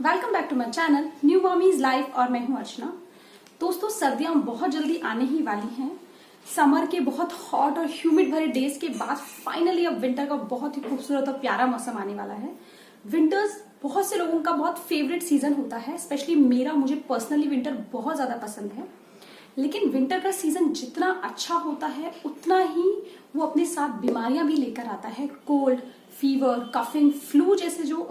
Welcome back to my channel new mommy's life और मैं हूं अर्चना। दोस्तों, सर्दियां बहुत जल्दी आने ही वाली हैं। समर के बहुत हॉट और ह्यूमिड भरे डेज के बाद फाइनली अब विंटर का बहुत ही खूबसूरत और प्यारा मौसम आने वाला है। विंटर्स बहुत से लोगों का बहुत फेवरेट सीजन होता है, स्पेशली मुझे पर्सनली विंटर बहुत ज्यादा पसंद है। लेकिन विंटर का सीजन जितना अच्छा होता है उतना ही वो अपने साथ बीमारियां भी लेकर आता है। कोल्ड, फीवर, कफिंग, फ्लू जैसे जो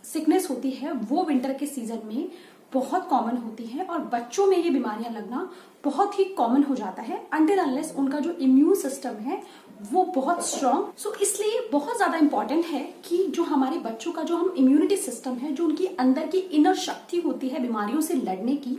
सिकनेस होती है वो विंटर के सीजन में बहुत कॉमन होती है और बच्चों में ये बीमारियां लगना बहुत ही कॉमन हो जाता है अनटिल अनलेस उनका जो इम्यून सिस्टम है वो बहुत स्ट्रांग। सो इसलिए बहुत ज्यादा इंपॉर्टेंट है कि जो हमारे बच्चों का जो हम इम्यूनिटी सिस्टम है, जो उनकी अंदर की इनर शक्ति होती है बीमारियों से लड़ने की,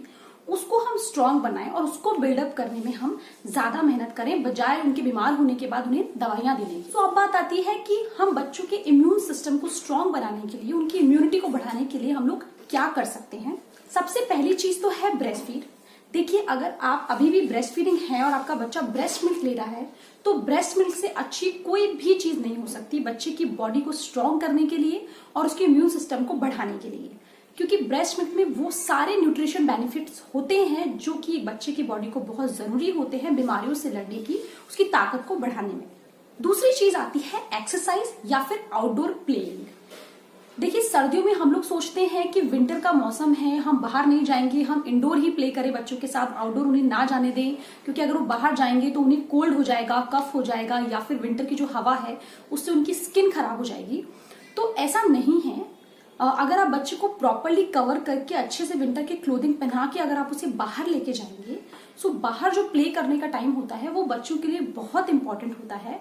उसको हम स्ट्रांग बनाएं और उसको बिल्डअप करने में हम ज्यादा मेहनत करें बजाय उनके बीमार होने के बाद उन्हें दवाइयां देने की। तो अब बात आती है कि हम बच्चों के इम्यून सिस्टम को स्ट्रांग बनाने के लिए, उनकी इम्यूनिटी को बढ़ाने के लिए हम लोग क्या कर सकते हैं। सबसे पहली चीज तो है ब्रेस्ट फीड। देखिए, अगर आप अभी भी ब्रेस्ट फीडिंग है और आपका बच्चा ब्रेस्ट मिल्क ले रहा है तो ब्रेस्ट मिल्क से अच्छी कोई भी चीज नहीं हो सकती बच्चे की बॉडी को स्ट्रांग करने के लिए और उसके इम्यून सिस्टम को बढ़ाने के लिए, क्योंकि ब्रेस्ट मिल्क में वो सारे न्यूट्रिशन बेनिफिट्स होते हैं जो कि बच्चे की बॉडी को बहुत जरूरी होते हैं बीमारियों से लड़ने की, उसकी ताकत को बढ़ाने में। दूसरी चीज आती है एक्सरसाइज या फिर आउटडोर प्लेइंग। देखिए, सर्दियों में हम लोग सोचते हैं कि विंटर का मौसम है, हम बाहर नहीं जाएंगे, हम इंडोर ही प्ले करें बच्चों के साथ, आउटडोर उन्हें ना जाने दें, क्योंकि अगर वो बाहर जाएंगे तो उन्हें कोल्ड हो जाएगा, कफ हो जाएगा, या फिर विंटर की जो हवा है उससे उनकी स्किन खराब हो जाएगी। तो ऐसा नहीं है। अगर आप बच्चे को प्रॉपरली कवर करके अच्छे से विंटर की क्लोथिंग पहना के अगर आप उसे बाहर लेके जाएंगे, सो बाहर जो प्ले करने का टाइम होता है वो बच्चों के लिए बहुत इंपॉर्टेंट होता है।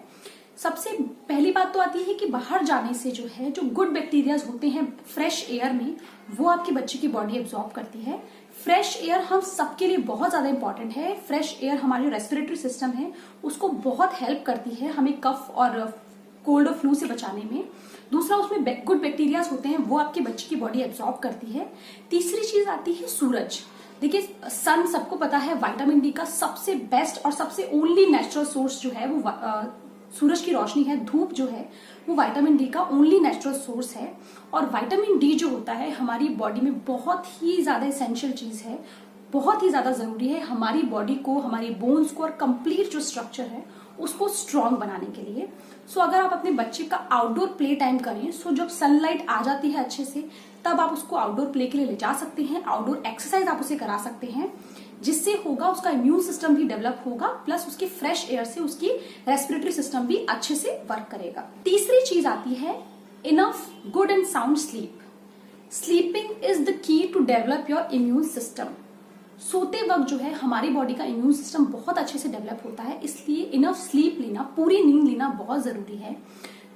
सबसे पहली बात तो आती है कि बाहर जाने से जो है जो गुड बैक्टीरियाज होते हैं फ्रेश एयर में, वो आपके बच्चे की बॉडी एब्जॉर्ब करती है। फ्रेश एयर हम सबके लिए बहुत ज्यादा इंपॉर्टेंट है। फ्रेश एयर हमारे जो रेस्पिरेटरी सिस्टम है उसको बहुत हेल्प करती है हमें कफ और कोल्ड और फ्लू से बचाने में। दूसरा, उसमें गुड बैक्टीरियाज होते हैं वो आपके बच्चे की बॉडी एब्जॉर्ब करती है। तीसरी चीज आती है सूरज। देखिए, सन सबको पता है विटामिन डी का सबसे बेस्ट और सबसे ओनली नेचुरल सोर्स जो है वो सूरज की रोशनी है। धूप जो है वो विटामिन डी का ओनली नेचुरल सोर्स है और विटामिन डी जो होता है हमारी बॉडी में बहुत ही ज्यादा एसेंशियल चीज है, बहुत ही ज्यादा जरूरी है हमारी बॉडी को, हमारी बोन्स को और कंप्लीट जो स्ट्रक्चर है उसको स्ट्रांग बनाने के लिए। सो अगर आप अपने बच्चे का आउटडोर प्ले टाइम करें, सो जब सनलाइट आ जाती है अच्छे से तब आप उसको आउटडोर प्ले के लिए ले जा सकते हैं। आउटडोर एक्सरसाइज आप उसे करा सकते हैं, जिससे होगा उसका इम्यून सिस्टम भी डेवलप होगा, प्लस उसके फ्रेश एयर से उसकी रेस्पिरेटरी सिस्टम भी अच्छे से वर्क करेगा। तीसरी चीज आती है enough good and sound sleep. Sleeping is the key to develop your immune system. सोते वक्त जो है हमारी बॉडी का इम्यून सिस्टम बहुत अच्छे से डेवलप होता है, इसलिए इनफ स्लीप लेना, पूरी नींद लेना बहुत जरूरी है।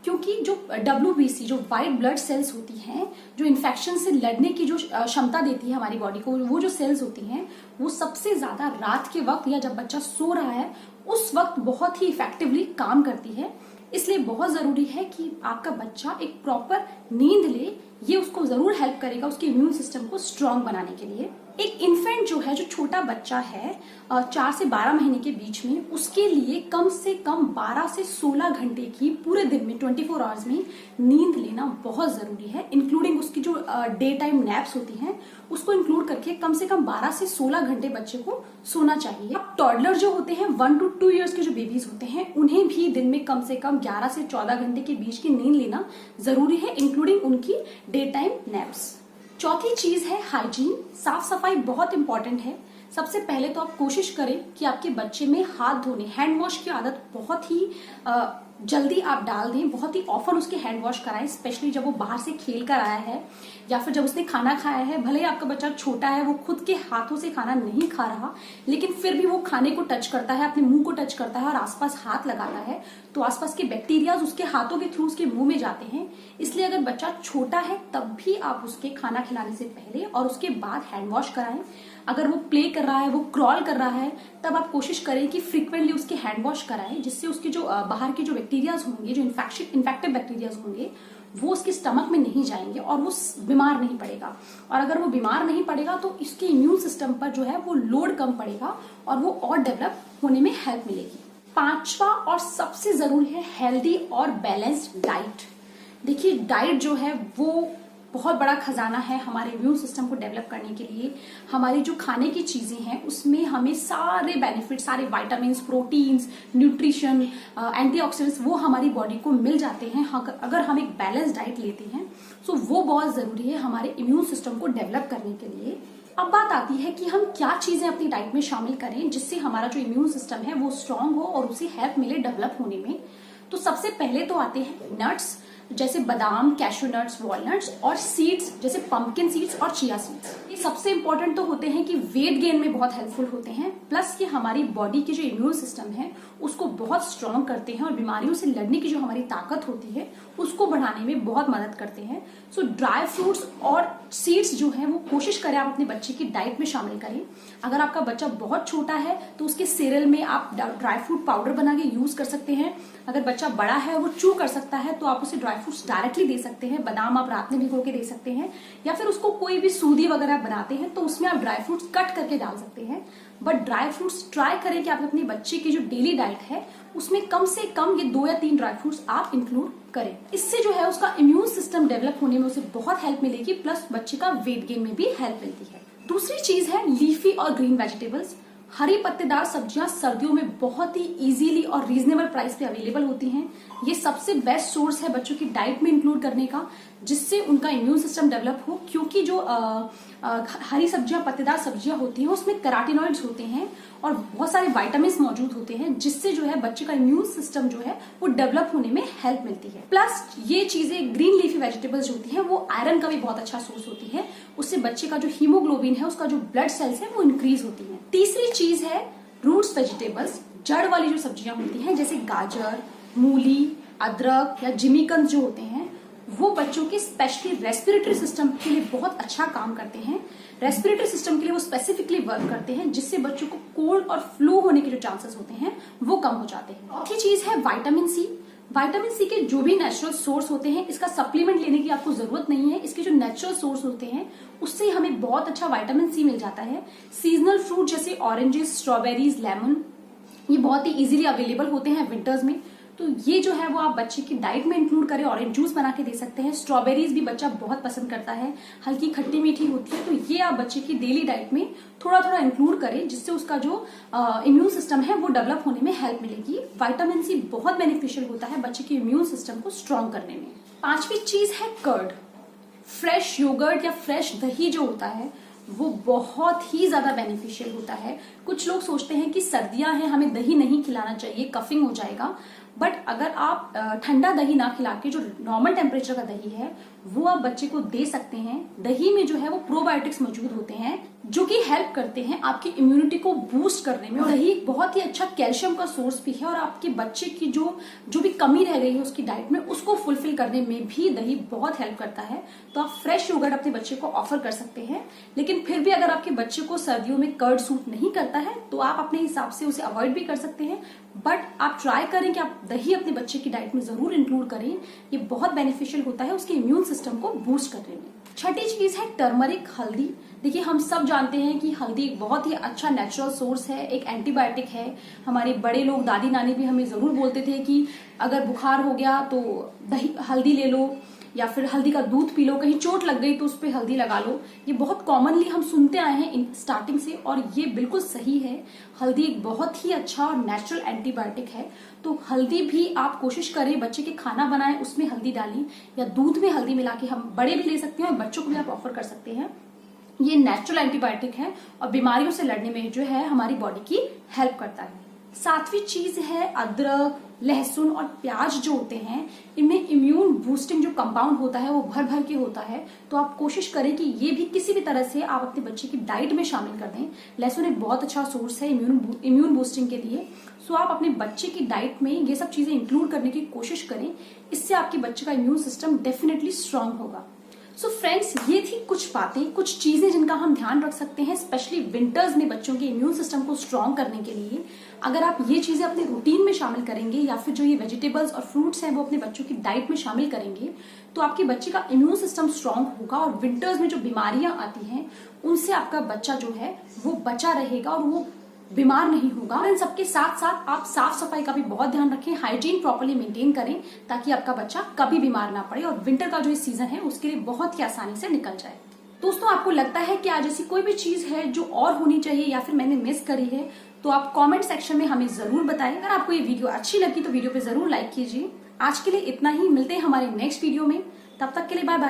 क्योंकि जो WBC जो व्हाइट ब्लड सेल्स होती हैं, जो इन्फेक्शन से लड़ने की जो क्षमता देती है हमारी बॉडी को, वो जो सेल्स होती हैं वो सबसे ज्यादा रात के वक्त या जब बच्चा सो रहा है उस वक्त बहुत ही इफेक्टिवली काम करती है। इसलिए बहुत जरूरी है कि आपका बच्चा एक प्रॉपर नींद ले, ये उसको जरूर हेल्प करेगा उसके इम्यून सिस्टम को स्ट्रांग बनाने के लिए। एक इन्फेंट जो है, जो छोटा बच्चा है 4 से 12 महीने के बीच में, उसके लिए कम से कम 12 से 16 घंटे की पूरे दिन में 24 आवर्स में नींद लेना बहुत जरूरी है, इंक्लूडिंग उसकी जो डे टाइम नैप्स होती हैं उसको इंक्लूड करके कम से कम 12 से 16 घंटे बच्चे को सोना चाहिए। टॉडलर जो होते हैं 1 to 2 ईयर्स के जो बेबीज होते हैं उन्हें भी दिन में कम से कम 11 से 14 घंटे के बीच की नींद लेना जरूरी है, इंक्लूडिंग उनकी डे टाइम नैप्स। चौथी चीज है हाइजीन। साफ सफाई बहुत इंपॉर्टेंट है। सबसे पहले तो आप कोशिश करें कि आपके बच्चे में हाथ धोने, हैंड वॉश की आदत बहुत ही जल्दी आप डाल दें, बहुत ही ऑफन उसके हैंड वॉश कराएं, स्पेशली जब वो बाहर से खेल कर आया है या फिर जब उसने खाना खाया है। भले ही आपका बच्चा छोटा है, वो खुद के हाथों से खाना नहीं खा रहा, लेकिन फिर भी वो खाने को टच करता है, अपने मुंह को टच करता है और आसपास हाथ लगाता है, तो आसपास के बैक्टीरियाज उसके हाथों के थ्रू उसके मुंह में जाते हैं। इसलिए अगर बच्चा छोटा है तब भी आप उसके खाना खिलाने से पहले और उसके बाद हैंड वॉश कराएं। अगर वो प्ले कर रहा है, वो क्रॉल कर रहा है, तब आप कोशिश करें कि फ्रीक्वेंटली उसके हैंड वॉश कराएं, जिससे उसके जो बाहर के जो बैक्टीरियाज होंगे, जो इन्फेक्टिव बैक्टीरियाज होंगे, वो उसके स्टमक में नहीं जाएंगे और वो बीमार नहीं पड़ेगा। और अगर वो बीमार नहीं पड़ेगा तो इसके इम्यून सिस्टम पर जो है वो लोड कम पड़ेगा और वो और डेवलप होने में हेल्प मिलेगी। पांचवा और सबसे जरूरी है हेल्दी और बैलेंस्ड डाइट। देखिए, डाइट जो है वो बहुत बड़ा खजाना है हमारे इम्यून सिस्टम को डेवलप करने के लिए। हमारी जो खाने की चीजें हैं उसमें हमें सारे बेनिफिट, सारे विटामिन्स, प्रोटीन्स, न्यूट्रिशन, एंटीऑक्सीडेंट्स वो हमारी बॉडी को मिल जाते हैं अगर हम एक बैलेंस डाइट लेते हैं। सो वो बहुत जरूरी है हमारे इम्यून सिस्टम को डेवलप करने के लिए। अब बात आती है कि हम क्या चीजें अपनी डाइट में शामिल करें जिससे हमारा जो इम्यून सिस्टम है वो स्ट्रांग हो और उसे हेल्प मिले डेवलप होने में। तो सबसे पहले तो आते हैं नट्स, जैसे बादाम, कैशू नट्स, वॉलनट्स, और सीड्स जैसे पंपकिन सीड्स और चिया सीड्स। ये सबसे इंपॉर्टेंट तो होते हैं कि वेट गेन में बहुत हेल्पफुल होते हैं, प्लस ये हमारी बॉडी की जो इम्यून सिस्टम है उसको बहुत स्ट्रांग करते हैं और बीमारियों से लड़ने की जो हमारी ताकत होती है उसको बढ़ाने में बहुत मदद करते हैं। सो ड्राई फ्रूट्स और सीड्स जो है वो कोशिश करें आप अपने बच्चे की डाइट में शामिल करें। अगर आपका बच्चा बहुत छोटा है तो उसके सीरियल में आप ड्राई फ्रूट पाउडर बना के यूज कर सकते हैं। अगर बच्चा बड़ा है वो चू कर सकता है तो आप उसे ड्राई फ्रूट्स डायरेक्टली दे सकते हैं। बादाम आप रात में भिगो के दे सकते हैं, या फिर उसको कोई भी सूदी वगैरह बनाते हैं तो उसमें आप ड्राई फ्रूट्स कट करके डाल सकते हैं। बट ड्राई फ्रूट्स ट्राई करें कि आप अपने बच्चे की जो डेली डाइट है उसमें कम से कम ये 2 या 3 ड्राई फ्रूट्स आप इंक्लूड करें। इससे जो है उसका इम्यून सिस्टम डेवलप होने में उसे बहुत हेल्प मिलेगी, प्लस बच्चे का वेट गेन में भी हेल्प मिलती है। दूसरी चीज है लीफी और ग्रीन वेजिटेबल्स। हरी पत्तेदार सब्जियां सर्दियों में बहुत ही इजीली और रीजनेबल प्राइस पे अवेलेबल होती हैं। ये सबसे बेस्ट सोर्स है बच्चों की डाइट में इंक्लूड करने का, जिससे उनका इम्यून सिस्टम डेवलप हो। क्योंकि जो हरी सब्जियां, पत्तेदार सब्जियां होती हैं उसमें कैरोटीनॉइड्स होते हैं और बहुत सारे विटामिन्स मौजूद होते हैं, जिससे जो है बच्चे का इम्यून सिस्टम जो है वो डेवलप होने में हेल्प मिलती है। प्लस ये चीजें, ग्रीन लीफी वेजिटेबल्स जो होती हैं वो आयरन का भी बहुत अच्छा सोर्स होती है। उससे बच्चे का जो हीमोग्लोबिन है, उसका जो ब्लड सेल्स है वो इंक्रीज होती है। तीसरी चीज है रूट्स वेजिटेबल्स, जड़ वाली जो सब्जियां होती हैं जैसे गाजर, मूली, अदरक या जिमीकंद जो होते हैं वो बच्चों के स्पेशली रेस्पिरेटरी सिस्टम के लिए बहुत अच्छा काम करते हैं। रेस्पिरेटरी सिस्टम के लिए वो स्पेसिफिकली वर्क करते हैं, जिससे बच्चों को कोल्ड और फ्लू होने के जो चांसेस होते हैं वो कम हो जाते हैं। चौथी चीज है विटामिन सी। विटामिन सी के जो भी नेचुरल सोर्स होते हैं, इसका सप्लीमेंट लेने की आपको जरूरत नहीं है। इसके जो नेचुरल सोर्स होते हैं उससे हमें बहुत अच्छा विटामिन सी मिल जाता है। सीजनल फ्रूट जैसे ऑरेंजेस, स्ट्रॉबेरीज, लेमन, ये बहुत ही इजीली अवेलेबल होते हैं विंटर्स में। तो ये जो है वो आप बच्चे की डाइट में इंक्लूड करें। ऑरेंज जूस बना के दे सकते हैं। स्ट्रॉबेरीज भी बच्चा बहुत पसंद करता है, हल्की खट्टी मीठी होती है, तो ये आप बच्चे की डेली डाइट में थोड़ा थोड़ा इंक्लूड करें, जिससे उसका जो इम्यून सिस्टम है वो डेवलप होने में हेल्प मिलेगी। विटामिन सी बहुत बेनिफिशियल होता है बच्चे के इम्यून सिस्टम को स्ट्रांग करने में। पांचवी चीज है कर्ड। फ्रेश योगर्ट या फ्रेश दही जो होता है वो बहुत ही ज्यादा बेनिफिशियल होता है। कुछ लोग सोचते हैं कि सर्दियां हैं, हमें दही नहीं खिलाना चाहिए, कफिंग हो जाएगा। बट अगर आप ठंडा दही ना खिला के जो नॉर्मल टेम्परेचर का दही है वो आप बच्चे को दे सकते हैं। दही में जो है वो प्रोबायोटिक्स मौजूद होते हैं जो कि हेल्प करते हैं आपकी इम्यूनिटी को बूस्ट करने में। और दही एक बहुत ही अच्छा कैल्शियम का सोर्स भी है और आपके बच्चे की जो भी कमी रह गई है उसकी डाइट में उसको फुलफिल करने में भी दही बहुत हेल्प करता है। तो आप फ्रेश योगर्ट अपने बच्चे को ऑफर कर सकते हैं। लेकिन फिर भी अगर आपके बच्चे को सर्दियों में कर्ड सूट नहीं करता है तो आप अपने हिसाब से उसे अवॉइड भी कर सकते हैं। बट आप ट्राई करें कि आप दही अपने बच्चे की डाइट में जरूर इंक्लूड करें। ये बहुत बेनिफिशियल होता है उसके इम्यून सिस्टम को बूस्ट करने में। छठी चीज है टर्मरिक, हल्दी। देखिए हम सब जानते हैं कि हल्दी एक बहुत ही अच्छा नेचुरल सोर्स है, एक एंटीबायोटिक है। हमारे बड़े लोग, दादी नानी भी हमें जरूर बोलते थे कि अगर बुखार हो गया तो दही हल्दी ले लो, या फिर हल्दी का दूध पी लो, कहीं चोट लग गई तो उस पर हल्दी लगा लो। ये बहुत कॉमनली हम सुनते आए हैं स्टार्टिंग से, और ये बिल्कुल सही है। हल्दी एक बहुत ही अच्छा और नेचुरल एंटीबायोटिक है। तो हल्दी भी आप कोशिश करें, बच्चे के खाना बनाएं उसमें हल्दी डालें, या दूध में हल्दी मिला के हम बड़े भी ले सकते हैं और बच्चों को भी आप ऑफर कर सकते हैं। ये नेचुरल एंटीबायोटिक है और बीमारियों से लड़ने में जो है हमारी बॉडी की हेल्प करता है। सातवीं चीज है अदरक, लहसुन और प्याज जो होते हैं, इनमें इम्यून बूस्टिंग जो कंपाउंड होता है वो भर भर के होता है। तो आप कोशिश करें कि ये भी किसी भी तरह से आप अपने बच्चे की डाइट में शामिल कर दें। लहसुन एक बहुत अच्छा सोर्स है इम्यून बूस्टिंग के लिए। सो आप अपने बच्चे की डाइट में ये सब चीजें इंक्लूड करने की कोशिश करें। इससे आपके बच्चे का इम्यून सिस्टम डेफिनेटली स्ट्रांग होगा। सो फ्रेंड्स, ये थी कुछ बातें, कुछ चीजें जिनका हम ध्यान रख सकते हैं स्पेशली विंटर्स में बच्चों के इम्यून सिस्टम को स्ट्रांग करने के लिए। अगर आप ये चीजें अपने रूटीन में शामिल करेंगे, या फिर जो ये वेजिटेबल्स और फ्रूट्स हैं वो अपने बच्चों की डाइट में शामिल करेंगे, तो आपके बच्चे का इम्यून सिस्टम स्ट्रांग होगा और विंटर्स में जो बीमारियां आती हैं उनसे आपका बच्चा जो है वो बचा रहेगा और वो बीमार नहीं होगा। और इन सबके साथ साथ आप साफ सफाई का भी बहुत ध्यान रखें, हाइजीन प्रॉपर्ली मेंटेन करें, ताकि आपका बच्चा कभी बीमार ना पड़े और विंटर का जो सीजन है उसके लिए बहुत ही आसानी से निकल जाए। दोस्तों, आपको लगता है कि आज ऐसी कोई भी चीज है जो और होनी चाहिए या फिर मैंने मिस करी है, तो आप कमेंट सेक्शन में हमें जरूर बताएं। अगर आपको ये वीडियो अच्छी लगी तो वीडियो पे जरूर लाइक कीजिए। आज के लिए इतना ही, मिलते हैं हमारे नेक्स्ट वीडियो में, तब तक के लिए बाय बाय।